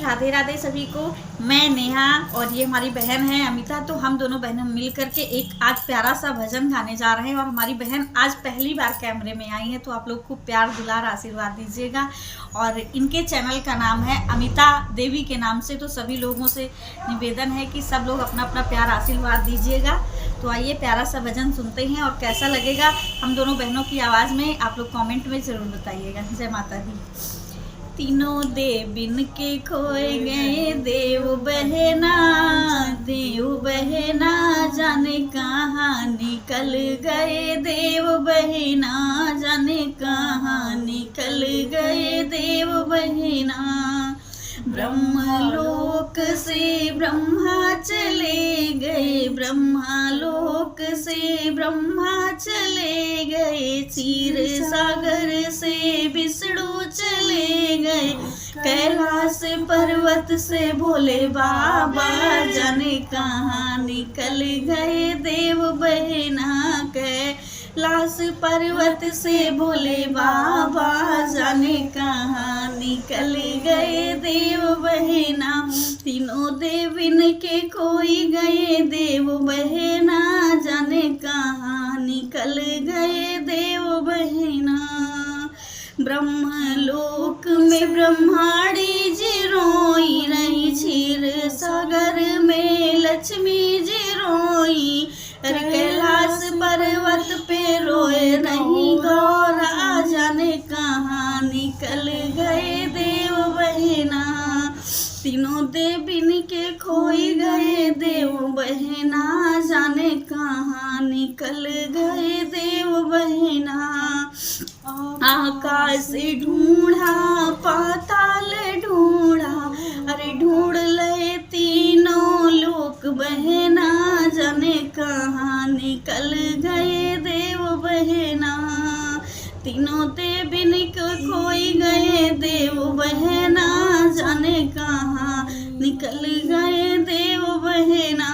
राधे राधे सभी को। मैं नेहा और ये हमारी बहन है अमिता। तो हम दोनों बहनें मिल करके एक आज प्यारा सा भजन गाने जा रहे हैं और हमारी बहन आज पहली बार कैमरे में आई है, तो आप लोग खूब प्यार दुलार आशीर्वाद दीजिएगा। और इनके चैनल का नाम है अमिता देवी के नाम से, तो सभी लोगों से निवेदन है कि सब लोग अपना अपना प्यार आशीर्वाद दीजिएगा। तो आइए प्यारा सा भजन सुनते हैं और कैसा लगेगा हम दोनों बहनों की आवाज़ में आप लोग कमेंट में ज़रूर बताइएगा। जय माता दी। तीनों देविन के खोए गए देव बहना जाने कहाँ निकल गए देव बहना, जाने कहाँ निकल गए देव बहना। ब्रह्मलोक से ब्रह्मा चले गए, ब्रह्मलोक से ब्रह्मा चले गए, क्षीर सागर से विष्णु चले गए, कैलाश पर्वत से भोले बाबा जाने कहाँ निकल गए देव बहना। कैलाश पर्वत से भोले बाबा जाने कहाँ निकल गए देव बहना। तीनों देविन के कोई गए देव बहना, जाने कहाँ निकल गए देव बहना। ब्रह्मलोक में ब्रह्माणी जी रोई रही, क्षीर सागर में लक्ष्मी जी रोई, कैलाश पर्वत पे रोए नहीं गौरा, जाने कहाँ निकल गए देव बहना। तीनों देविन के खोई गए देव बहना, जाने कहाँ निकल गए देव बहना। आकाश ढूंढा पाताल ढूंढा, अरे ढूंढ ले तीनों लोक बहना, जाने कहाँ निकल गए देव बहना। तीनों देविन को खोई गए देव बहना, जाने कहाँ निकल गए देव बहना।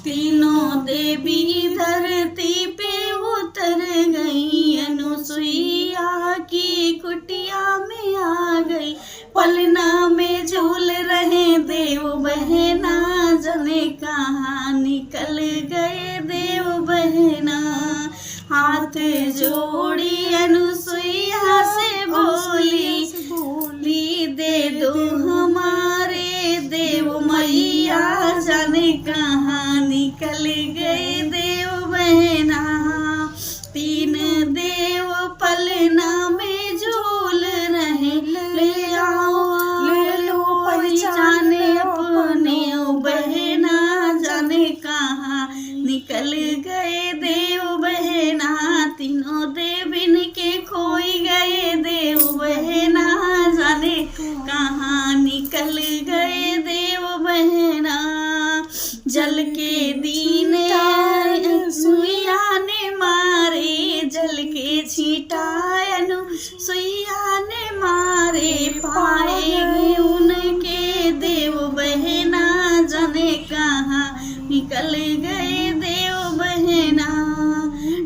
तीनों देवी धरती पे उतर गई, अनुसुईया की कुटिया में आ गई, पलना में झूल रहे देव बहना, जाने कहाँ निकल गए देव बहना। हाथ जोड़ी अनुसुईया से बोली, दे दो हमारे देव मैया, जाने कहाँ निकल गए देव बहना। तीन देव पलना में झूल रहे, ले आओ ले लो पहचाने अपने बहना, जाने कहाँ निकल गए देव बहना। तीनों देविन के खोई गए देव बहना, जाने कहाँ निकल गए देव बहना। जल के दीन अनुसुईया ने मारे, जल के छींटा अनुसुईया ने मारे, पाए उनके देव बहना, जाने कहाँ निकल गए देव बहना।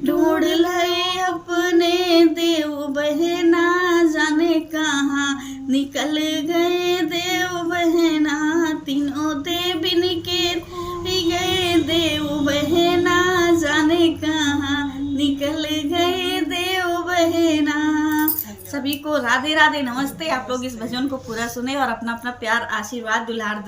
ढूंढ ले अपने देव बहना, जाने कहाँ निकल गए देव बहना। तीनों देविन के गए देव बहना, जाने कहाँ निकल गए देव बहना। सभी को राधे राधे नमस्ते। आप लोग इस भजन को पूरा सुने और अपना अपना प्यार आशीर्वाद दुलार दें।